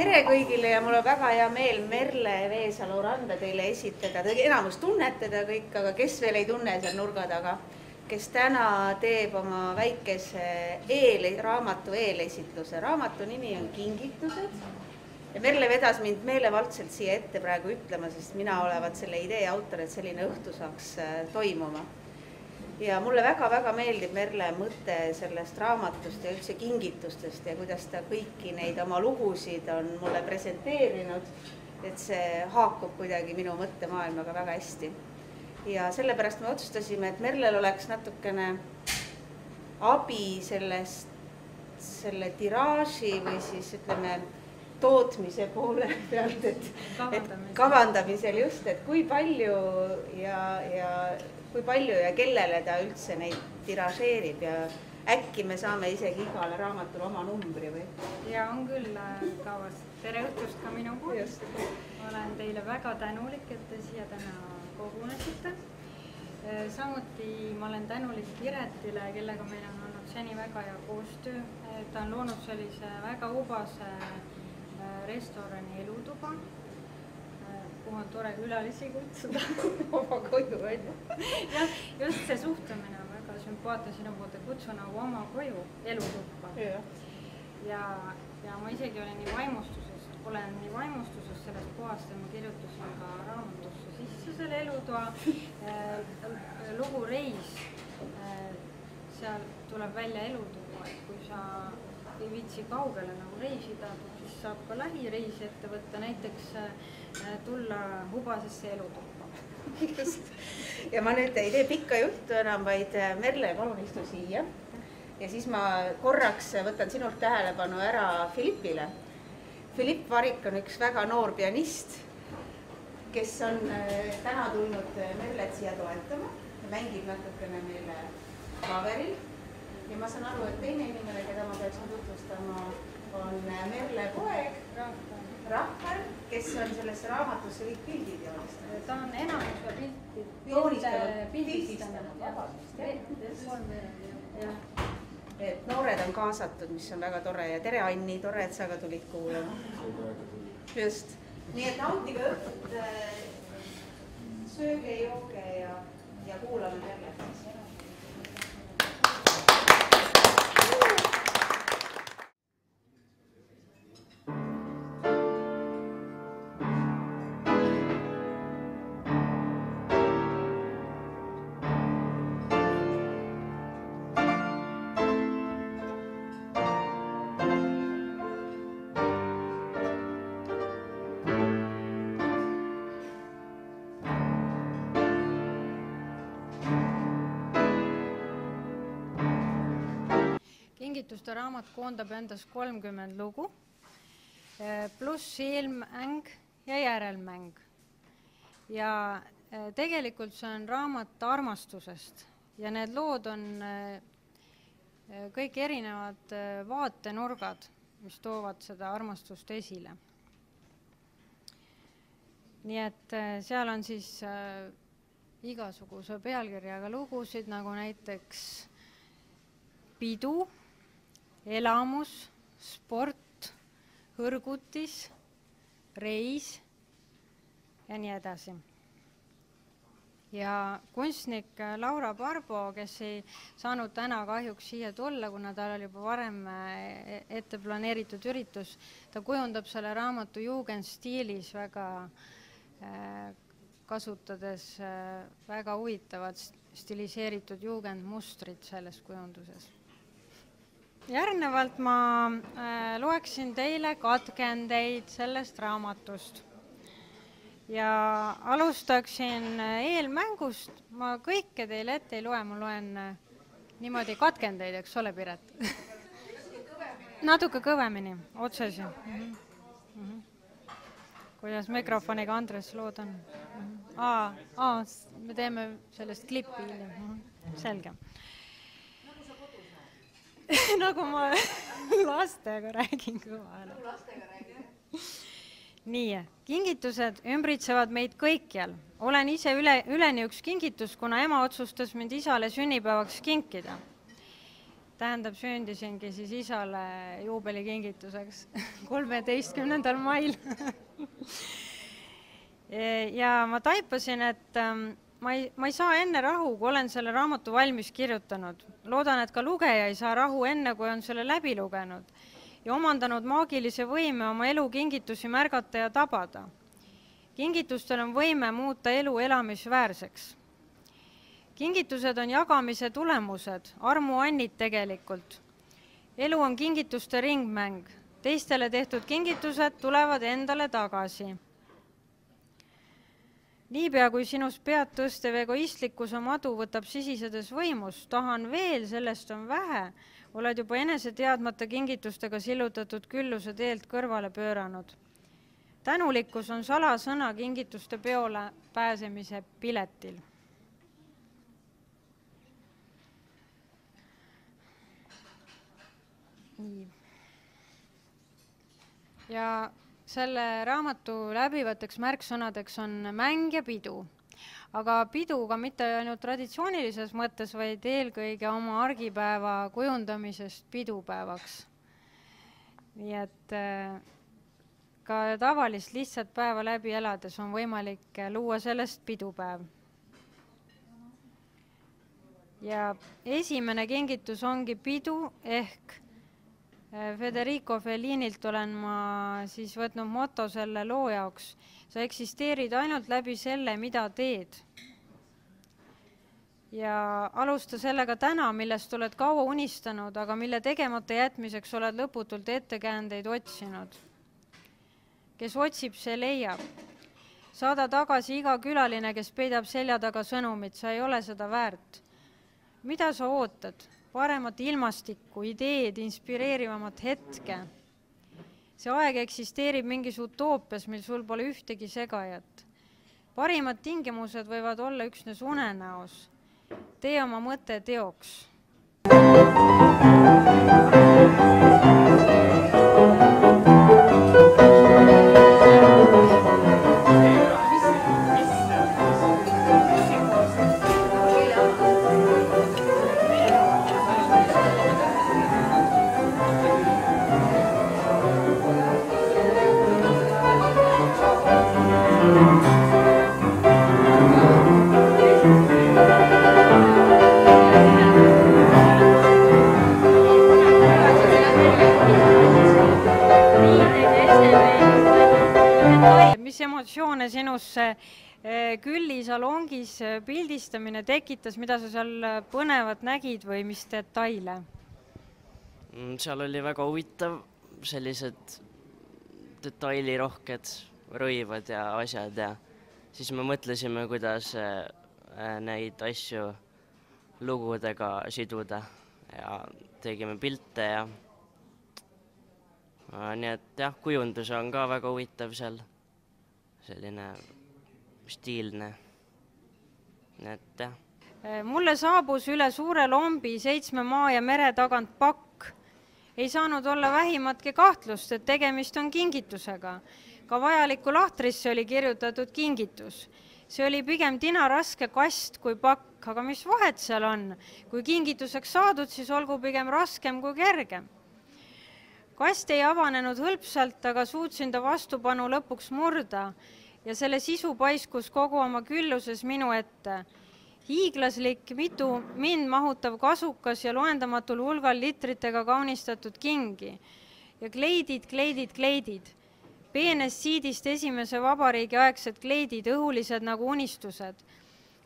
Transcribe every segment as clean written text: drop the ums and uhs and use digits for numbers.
Tere kõigile ja mul on väga hea meel Merle Veesalu randa teile esitada. Enamus tunnete ta kõik, aga kes veel ei tunne seal nurga taga, kes täna teeb oma väikese raamatu eelesitluse. Raamatu nimi on Kingitused ja Merle vedas mind meelevaldselt siia ette praegu ütlema, sest mina olevat selle idee autor, et selline õhtu saaks toimuma. Ja mulle väga-väga meeldib Merle mõte sellest raamatust ja üldse kingitustest ja kuidas ta kõiki neid oma lugusid on mulle presenteerinud, et see haakub kuidagi minu mõttemaailmaga väga hästi. Ja sellepärast me otsustasime, et Merlel oleks natukene abi selle tiraaži või siis ütleme tootmise poole pealt, et kavandamisel just, et kui palju ja kellele ta üldse neid tiraažeerib ja äkki me saame isegi igale raamatule oma numbri või? Ja on küll kavas. Tere õhtust ka minu poolt. Olen teile väga tänulik, et te siia täna kogunesite. Samuti ma olen tänulik Piretile, kellega meil on olnud seni väga hea koostöö. Ta on loonud sellise väga ubase restorani Elutuba, kuhu on tore külalisi kutsuda oma koju välja. Ja just see suhtumine on väga sümpaatne sinu poolt, et kutsu nagu oma koju Elutuppa. Ja ma isegi olen nii vaimustuses sellest kohast ja ma kirjutasin ka raamatusse sisse selle Elutoa lugu Reis. Seal tuleb välja Elutuba, et kui sa ei viitsi kaugele nagu reisida, siis saab ka lähireisi ette võtta, näiteks tulla hubasesse Elutuppa. Ja ma nüüd ei tee pikka juttu enam, vaid Merle, palun istu siia. Ja siis ma korraks võtan sinult tähelepanu ära Philippile. Philipp Varik on üks väga noor pianist, kes on täna tulnud Merlet siia toetama. Mängib natukene meile klaveril. Ja ma saan aru, et teine inimene, keda ma peaksin tutvustama, on Merle poeg, Rahval, kes on sellesse raamatusse kõik pildid joonistanud. Ta on enamus pildistanud. Et noored on kaasatud, mis on väga tore. Ja tere Anni, tore, et sa ka tulid kuulama. Just. Nii et nautige õhtut, sööge, jooge ja kuulame Merlet. Kingituste raamat koondab endas 30 lugu, pluss eelmäng ja järelmäng. Ja tegelikult see on raamat armastusest ja need lood on kõik erinevad vaatenurgad, mis toovad seda armastust esile. Nii et seal on siis igasuguse pealkirjaga lugusid, nagu näiteks pidu, elamus, sport, hõrgutis, reis ja nii edasi. Ja kunstnik Laura Barbo, kes ei saanud täna kahjuks siia tulla, kuna tal oli juba varem ette planeeritud üritus, ta kujundab selle raamatu jugendstiilis väga kasutades väga huvitavad stiliseeritud jugendmustrid selles kujunduses. Järgnevalt ma loeksin teile katkendeid sellest raamatust ja alustaksin eelmängust. Ma kõike teile ette ei loe, ma loen niimoodi katkendeid, eks ole, Piret? Natuke kõvemini, otsesi. Kuidas mikrofoniga Andres lood on? Me teeme sellest klippi hiljem. Selge. Nagu ma lastega räägin kõvale. Nii, kingitused ümbritsevad meid kõikjal. Olen ise üleni üks kingitus, kuna ema otsustas mind isale sünnipäevaks kinkida. tähendab, sündisingi siis isale juubelikingituseks 13. mail. Ja ma taipasin, et ma ei saa enne rahu, kui olen selle raamatu valmis kirjutanud. Loodan, et ka lugeja ei saa rahu enne, kui on selle läbi lugenud ja omandanud maagilise võime oma elu kingitusi märgata ja tabada. Kingitustel on võime muuta elu elamisväärseks. Kingitused on jagamise tulemused, armuannid tegelikult. Elu on kingituste ringmäng. Teistele tehtud kingitused tulevad endale tagasi. Niipea, kui sinust pead tõstev egoistlikkuse madu võtab sisisedes võimust, tahan veel, sellest on vähe, oled juba enese teadmata kingitustega sillutatud külluse teelt kõrvale pööranud. Tänulikkus on salasõna kingituste peole pääsemise piletil. Nii. Ja selle raamatu läbivateks märksõnadeks on mäng ja pidu. Aga pidu ka mitte ainult traditsioonilises mõttes, vaid eelkõige oma argipäeva kujundamisest pidupäevaks. Nii et ka tavalist lihtsat päeva läbi elades on võimalik luua sellest pidupäev. Ja esimene kingitus ongi pidu ehk Federico Fellinilt olen ma siis võtnud moto selle loo jaoks. Sa eksisteerid ainult läbi selle, mida teed. Ja alusta sellega täna, millest oled kaua unistanud, aga mille tegemata jätmiseks oled lõputult ettekäändeid otsinud. Kes otsib, see leiab. Saada tagasi iga külaline, kes peidab selja taga sõnumit, sa ei ole seda väärt. Mida sa ootad? Paremat ilmastikku, ideed, inspireerivamat hetke. See aeg eksisteerib mingis utoopias, mil sul pole ühtegi segajat. Parimad tingimused võivad olla üksnes unenäos. Tee oma mõte teoks. Mis emotsioone sinusse küllisalongis pildistamine tekitas, mida sa seal põnevat nägid või mis detaile? Seal oli väga huvitav, sellised detailirohked rõivad ja asjad ja siis me mõtlesime, kuidas neid asju lugudega siduda ja tegime pilte ja nii et jah, kujundus on ka väga huvitav seal, selline stiilne, nii et jah. Mulle saabus üle suure lombi 7 maa ja mere tagant pakk. Ei saanud olla vähimatki kahtlust, et tegemist on kingitusega. Ka vajalikku lahtrisse oli kirjutatud kingitus. See oli pigem tinaraske kast kui pakk, aga mis vahet seal on? Kui kingituseks saadud, siis olgu pigem raskem kui kergem. Kast ei avanenud hõlpsalt, aga suutsin ta vastupanu lõpuks murda ja selle sisu paiskus kogu oma külluses minu ette. Hiiglaslik, mitu mind mahutav kasukas ja loendamatul hulgal litritega kaunistatud kingi. Ja kleidid, kleidid, kleidid. Peenest siidist esimese vabariigi aegsed kleidid, õhulised nagu unistused.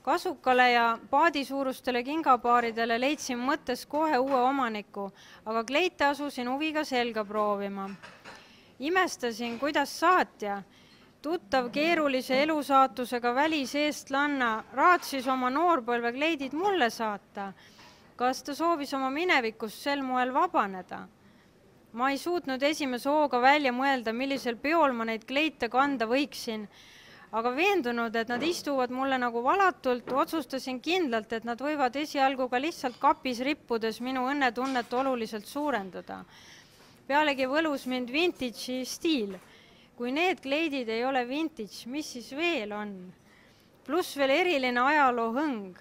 Kasukale ja paadisuurustele kingapaaridele leidsin mõttes kohe uue omaniku, aga kleite asusin huviga selga proovima. Imestasin, kuidas saatja, tuttav keerulise elusaatusega väliseestlanna, raatsis oma noorpõlve kleidid mulle saata. Kas ta soovis oma minevikust sel moel vabaneda? Ma ei suutnud esimese hooga välja mõelda, millisel peol ma neid kleite kanda võiksin, aga veendunud, et nad istuvad mulle nagu valatult, otsustasin kindlalt, et nad võivad esialgu ka lihtsalt kapis rippudes minu õnnetunnet oluliselt suurendada. Pealegi võlus mind vintage'i stiil. Kui need kleidid ei ole vintage, mis siis veel on? Pluss veel eriline ajaloo hõng.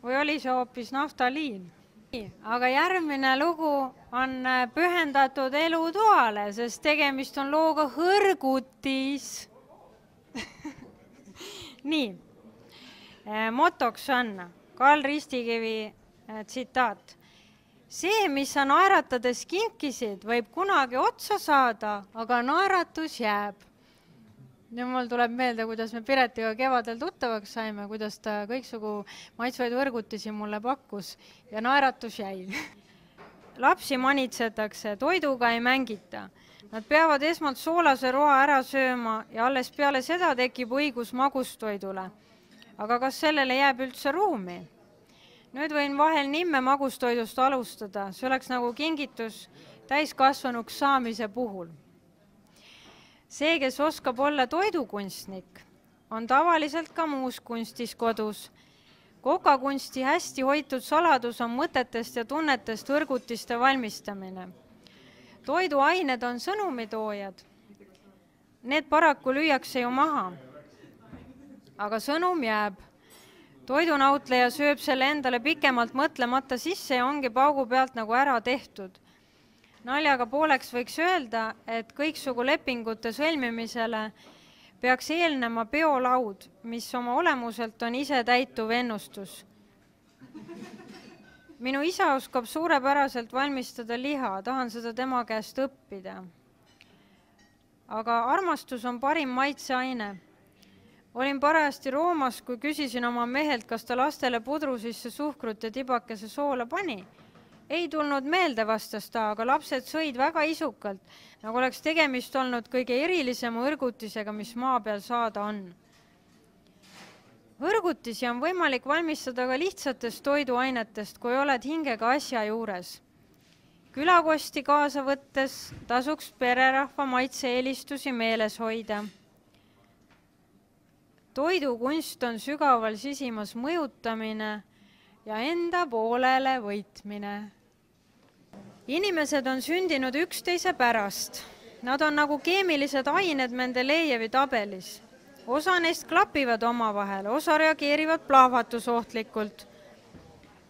Või oli see hoopis naftaliin? Aga järgmine lugu on pühendatud elutoale, sest tegemist on looga Hõrgutis. Nii, motoks on Karl Ristikivi tsitaat. See, mis sa naeratades kinkisid, võib kunagi otsa saada, aga naeratus jääb. Ja mul tuleb meelde, kuidas me Piretiga kevadel tuttavaks saime, kuidas ta kõiksugu maitsvaid hõrgutisi mulle pakkus ja naeratus jäi. Lapsi manitsetakse, toiduga ei mängita. Nad peavad esmalt soolase roa ära sööma ja alles peale seda tekib õigus magustoidule. Aga kas sellele jääb üldse ruumi? Nüüd võin vahel nimme magustoidust alustada, see oleks nagu kingitus täiskasvanuks saamise puhul. See, kes oskab olla toidukunstnik, on tavaliselt ka muus kunstis kodus. Kokakunsti hästi hoitud saladus on mõtetest ja tunnetest hõrgutiste valmistamine. Toiduained on sõnumitoojad. Need paraku lüüakse ju maha. Aga sõnum jääb. Toidunautleja sööb selle endale pikemalt mõtlemata sisse ja ongi paugu pealt nagu ära tehtud. Naljaga pooleks võiks öelda, et kõiksugu lepingute sõlmimisele peaks eelnema peolaud, mis oma olemuselt on ise täituv ennustus. Minu isa oskab suurepäraselt valmistada liha, tahan seda tema käest õppida. Aga armastus on parim maitseaine. Olin parajasti Roomas, kui küsisin oma mehelt, kas ta lastele pudru sisse suhkrut ja tibakese soola pani. Ei tulnud meelde, vastas ta, aga lapsed sõid väga isukalt, nagu oleks tegemist olnud kõige erilisema hõrgutisega, mis maa peal saada on. Hõrgutisi on võimalik valmistada ka lihtsatest toiduainetest, kui oled hingega asja juures. Külakosti kaasa võttes tasuks pererahva maitse-eelistusi meeles hoida. Toidukunst on sügaval sisimas mõjutamine ja enda poolele võitmine. Inimesed on sündinud üksteise pärast. Nad on nagu keemilised ained Mendelejevi tabelis. Osa neist klapivad omavahel, osa reageerivad plahvatusohtlikult.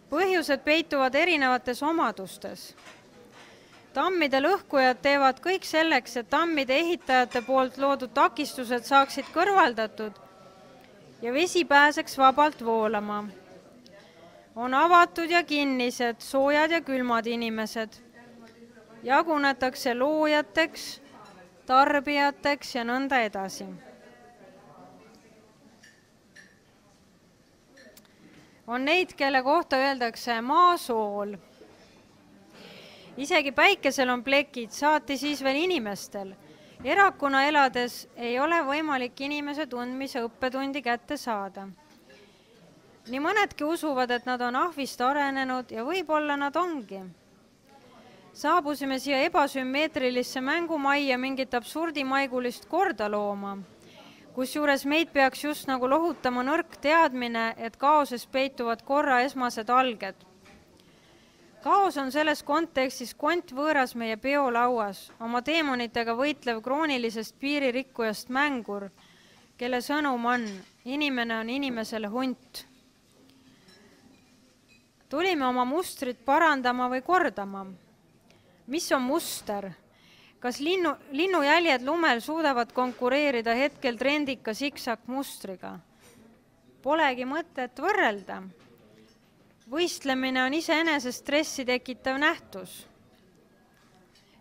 Põhjused peituvad erinevates omadustes. Tammide lõhkujad teevad kõik selleks, et tammide ehitajate poolt loodud takistused saaksid kõrvaldatud ja vesi pääseks vabalt voolama. On avatud ja kinnised, soojad ja külmad inimesed. Jagunetakse loojateks, tarbijateks ja nõnda edasi. On neid, kelle kohta öeldakse maasool. Isegi päikesel on plekid, saati siis veel inimestel. Erakuna elades ei ole võimalik inimese tundmise õppetundi kätte saada. Nii mõnedki usuvad, et nad on ahvist arenenud ja võib-olla nad ongi. Saabusime siia ebasümmeetrilisse mängumajja mingit absurdimaigulist korda looma, kusjuures meid peaks just nagu lohutama nõrk teadmine, et kaoses peituvad korra esmased alged. Kaos on selles kontekstis kont võõras meie peolauas, oma teemonitega võitlev kroonilisest piiririkkujast mängur, kelle sõnum on, inimene on inimesele hunt. Tulime oma mustrit parandama või kordama. Mis on muster? Kas linnujäljed lumel suudavad konkureerida hetkel trendika siksak mustriga? Polegi mõtet võrrelda. Võistlemine on iseenesest stressi tekitav nähtus.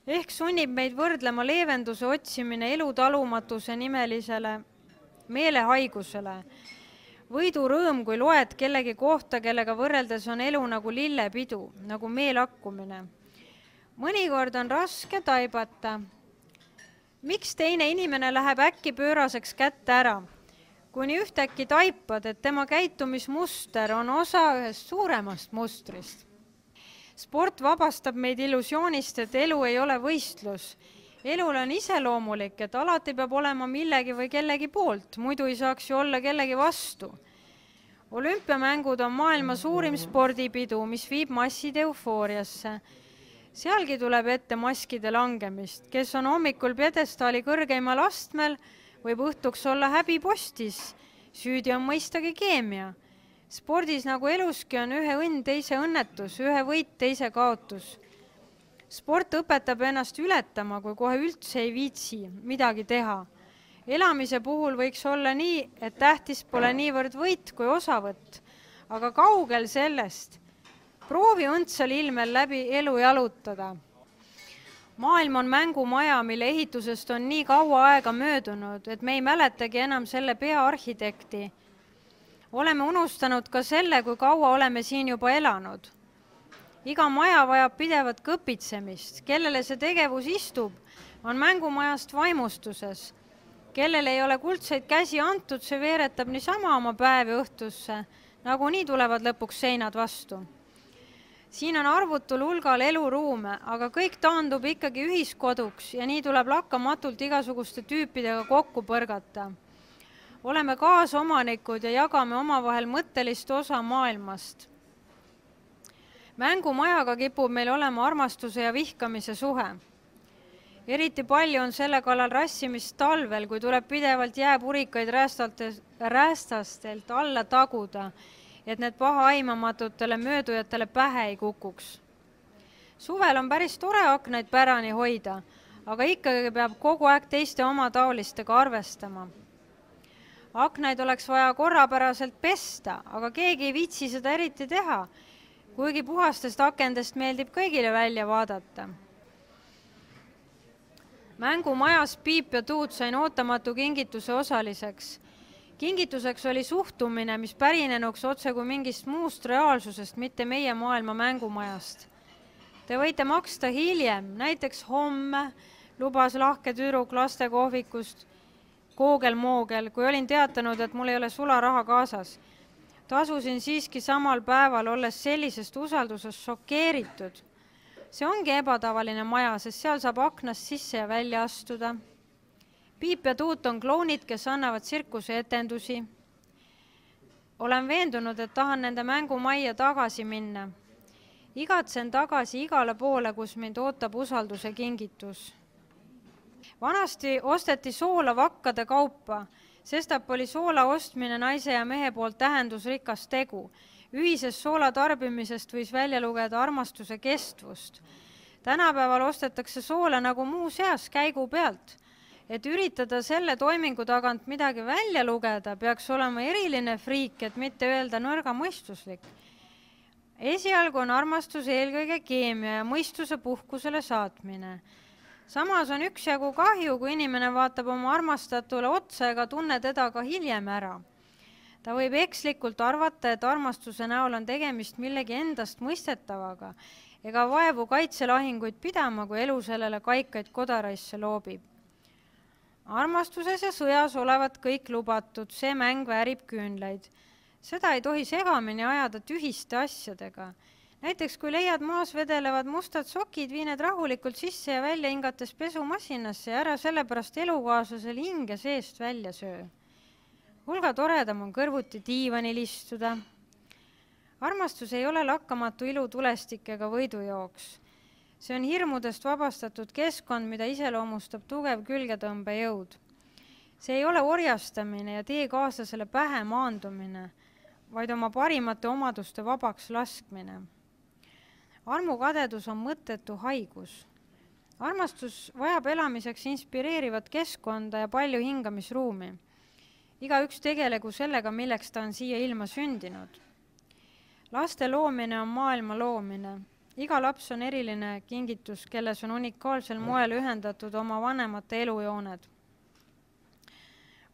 Ehk sunnib meid võrdlema leevenduse otsimine elutalumatuse nimelisele meelehaigusele. Võidurõõm, kui loed kellegi kohta, kellega võrreldes on elu nagu lillepidu, nagu meelakkumine. Mõnikord on raske taibata. Miks teine inimene läheb äkki pööraseks kätte ära? Kuni ühtäkki taipad, et tema käitumismuster on osa ühest suuremast mustrist. Sport vabastab meid illusioonist, et elu ei ole võistlus. Elul on iseloomulik, et alati peab olema millegi või kellegi poolt, muidu ei saaks ju olla kellegi vastu. Olümpiamängud on maailma suurim spordipidu, mis viib masside eufooriasse. Sealgi tuleb ette maskide langemist, kes on hommikul pjedestaali kõrgeimal astmel, võib õhtuks olla häbipostis. Süüdi on mõistagi keemia. Spordis nagu eluski on ühe õnn teise õnnetus, ühe võit teise kaotus. Sport õpetab ennast ületama, kui kohe üldse ei viitsi midagi teha. Elamise puhul võiks olla nii, et tähtis pole niivõrd võit kui osavõtt, aga kaugel sellest. Proovi õndsal ilmel läbi elu jalutada. Maailm on mängumaja, mille ehitusest on nii kaua aega möödunud, et me ei mäletagi enam selle peaarhitekti. Oleme unustanud ka selle, kui kaua oleme siin juba elanud. Iga maja vajab pidevat kõpitsemist. Kellele see tegevus istub, on mängumajast vaimustuses. Kellele ei ole kuldseid käsi antud, see veeretab niisama oma päevi õhtusse, nagu nii tulevad lõpuks seinad vastu. Siin on arvutul hulgal eluruume, aga kõik taandub ikkagi ühiskoduks ja nii tuleb lakkamatult igasuguste tüüpidega kokku põrgata. Oleme kaasomanikud ja jagame omavahel mõttelist osa maailmast. Mängumajaga kipub meil olema armastuse ja vihkamise suhe. Eriti palju on selle kallal rassimist talvel, kui tuleb pidevalt jääpurikaid räästastelt alla taguda, et need paha aimamatutele möödujatele pähe ei kukuks. Suvel on päris tore aknaid pärani hoida, aga ikkagi peab kogu aeg teiste oma taolistega arvestama. Aknaid oleks vaja korrapäraselt pesta, aga keegi ei viitsi seda eriti teha, kuigi puhastest akendest meeldib kõigile välja vaadata. Mängumajas Piip ja Tuut sain ootamatu kingituse osaliseks. Kingituseks oli suhtumine, mis pärinenuks otse kui mingist muust reaalsusest, mitte meie maailma mängumajast. Te võite maksta hiljem, näiteks homme, lubas lahke tüdruk lastekohvikust, koogel-moogel, kui olin teatanud, et mul ei ole sularaha kaasas. Tasusin siiski samal päeval, olles sellisest usaldusest šokeeritud. See ongi ebatavaline maja, sest seal saab aknast sisse ja välja astuda. Piip ja Tuut on klounid, kes annavad tsirkuse etendusi. Olen veendunud, et tahan nende mängumajja tagasi minna. Igatsen tagasi igale poole, kus mind ootab usalduse kingitus. Vanasti osteti soola vakkade kaupa, sestap oli soola ostmine naise ja mehe poolt tähendusrikas tegu. Ühisest soola tarbimisest võis välja lugeda armastuse kestvust. Tänapäeval ostetakse soola nagu muu seas käigu pealt. Et üritada selle toimingu tagant midagi välja lugeda, peaks olema eriline friik, et mitte öelda nõrga mõistuslik. Esialgu on armastus eelkõige keemia ja mõistuse puhkusele saatmine. Samas on üksjagu kahju, kui inimene vaatab oma armastatule otsa ega tunne teda ka hiljem ära. Ta võib ekslikult arvata, et armastuse näol on tegemist millegi endast mõistetavaga ega vaevu kaitselahinguid pidama, kui elu sellele kaikaid kodaraisse loobib. Armastuses ja sõjas olevat kõik lubatud, see mäng väärib küünlaid. Seda ei tohi segamini ajada tühiste asjadega. Näiteks kui leiad maas vedelevad mustad sokid, viined rahulikult sisse ja välja hingates pesumasinasse ja ära sellepärast elukaaslasel hinge seest välja söö. Hulga toredam on kõrvuti diivanil istuda. Armastus ei ole lakkamatu ilutulestik ega võidujooks. See on hirmudest vabastatud keskkond, mida iseloomustab tugev külgetõmbejõud. See ei ole orjastamine ja tee kaaslasele pähe maandumine, vaid oma parimate omaduste vabaks laskmine. Armukadedus on mõttetu haigus. Armastus vajab elamiseks inspireerivat keskkonda ja palju hingamisruumi. Igaüks tegelegu sellega, milleks ta on siia ilma sündinud. Laste loomine on maailma loomine. Iga laps on eriline kingitus, kelles on unikaalsel moel ühendatud oma vanemate elujooned.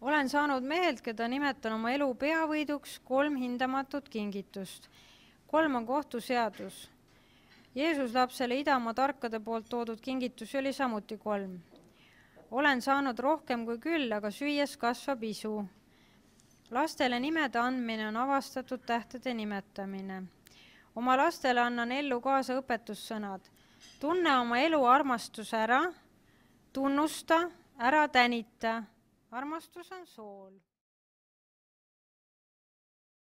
Olen saanud mehelt, keda nimetan oma elu peavõiduks 3 hindamatut kingitust. 3 on kohtuseadus. Jeesus lapsele idamaa tarkade poolt toodud kingitusi oli samuti 3. Olen saanud rohkem kui küll, aga süües kasvab isu. Lastele nimede andmine on avastatud tähtede nimetamine. Oma lastele annan ellu kaasa õpetussõnad. Tunne oma elu armastus ära, tunnusta, ära tänita. Armastus on sool.